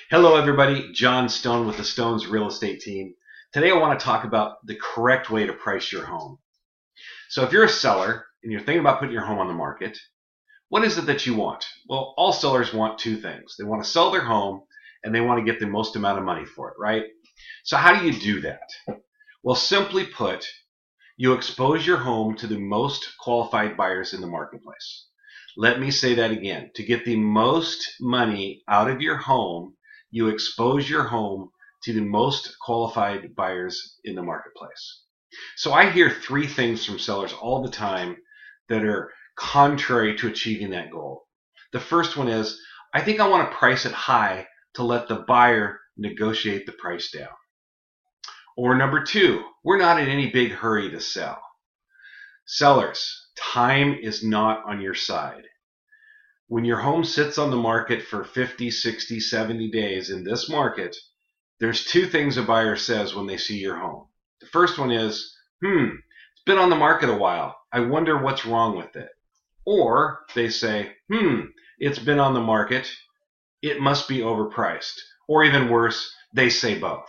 Hello, everybody. John Stone with the Stones Real Estate Team. Today, I want to talk about the correct way to price your home. So, if you're a seller and you're thinking about putting your home on the market, what is it that you want? Well, all sellers want two things. They want to sell their home and they want to get the most amount of money for it, right? So, how do you do that? Well, simply put, you expose your home to the most qualified buyers in the marketplace. Let me say that again. To get the most money out of your home, you expose your home to the most qualified buyers in the marketplace. So I hear three things from sellers all the time that are contrary to achieving that goal. The first one is, I think I want to price it high to let the buyer negotiate the price down. Or number two, we're not in any big hurry to sell. Sellers, time is not on your side. When your home sits on the market for 50, 60, 70 days in this market, there's two things a buyer says when they see your home. The first one is, it's been on the market a while. I wonder what's wrong with it. Or they say, it's been on the market. It must be overpriced. Or even worse, they say both.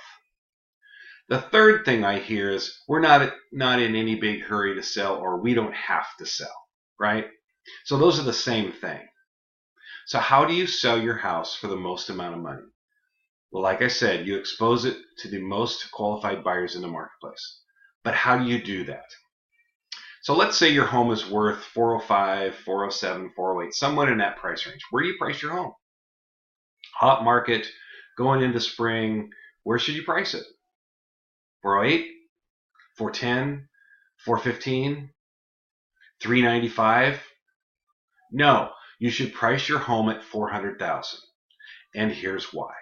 The third thing I hear is, we're not in any big hurry to sell, or we don't have to sell, right? So those are the same thing. So how do you sell your house for the most amount of money? Well, like I said, you expose it to the most qualified buyers in the marketplace. But how do you do that? So let's say your home is worth 405, 407, 408, somewhere in that price range. Where do you price your home? Hot market, going into spring, where should you price it? 408, 410, 415, 395? No, you should price your home at 400,000. And here's why.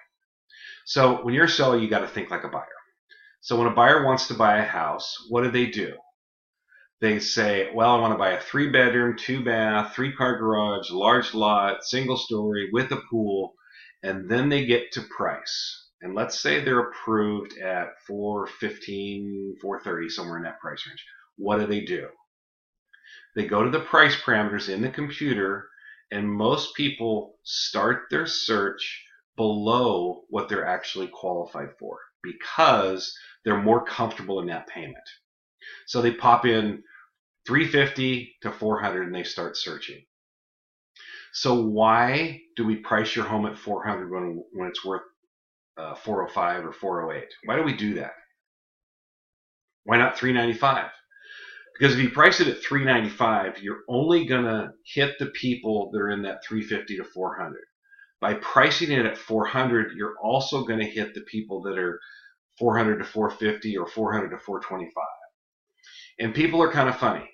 So when you're a seller, you got to think like a buyer. So when a buyer wants to buy a house, what do? They say, well, I want to buy a 3-bedroom, 2-bath, 3-car garage, large lot, single story with a pool, and then they get to price. And let's say they're approved at 415, 430, somewhere in that price range. What do? They go to the price parameters in the computer, and most people start their search below what they're actually qualified for because they're more comfortable in that payment. So they pop in 350 to 400 and they start searching. So why do we price your home at 400 when it's worth 405 or 408? Why do we do that? Why not 395? Because if you price it at 395, you're only going to hit the people that are in that 350 to 400. By pricing it at 400, you're also going to hit the people that are 400 to 450 or 400 to 425. And people are kind of funny.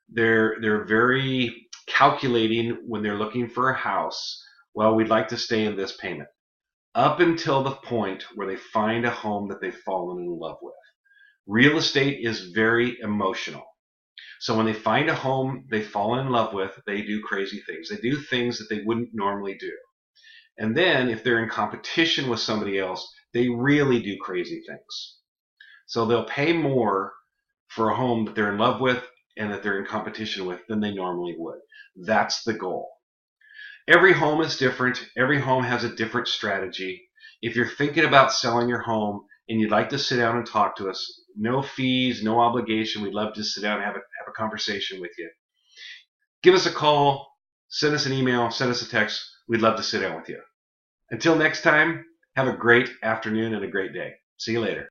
They're very calculating when they're looking for a house. Well, we'd like to stay in this payment. Up until the point where they find a home that they've fallen in love with. Real estate is very emotional. So when they find a home they've fallen in love with, they do crazy things. They do things that they wouldn't normally do. And then if they're in competition with somebody else, they really do crazy things. So they'll pay more for a home that they're in love with and that they're in competition with than they normally would. That's the goal. Every home is different. Every home has a different strategy. If you're thinking about selling your home and you'd like to sit down and talk to us, no fees, no obligation. We'd love to sit down and have a conversation with you. Give us a call, send us an email, send us a text. We'd love to sit down with you. Until next time, have a great afternoon and a great day. See you later.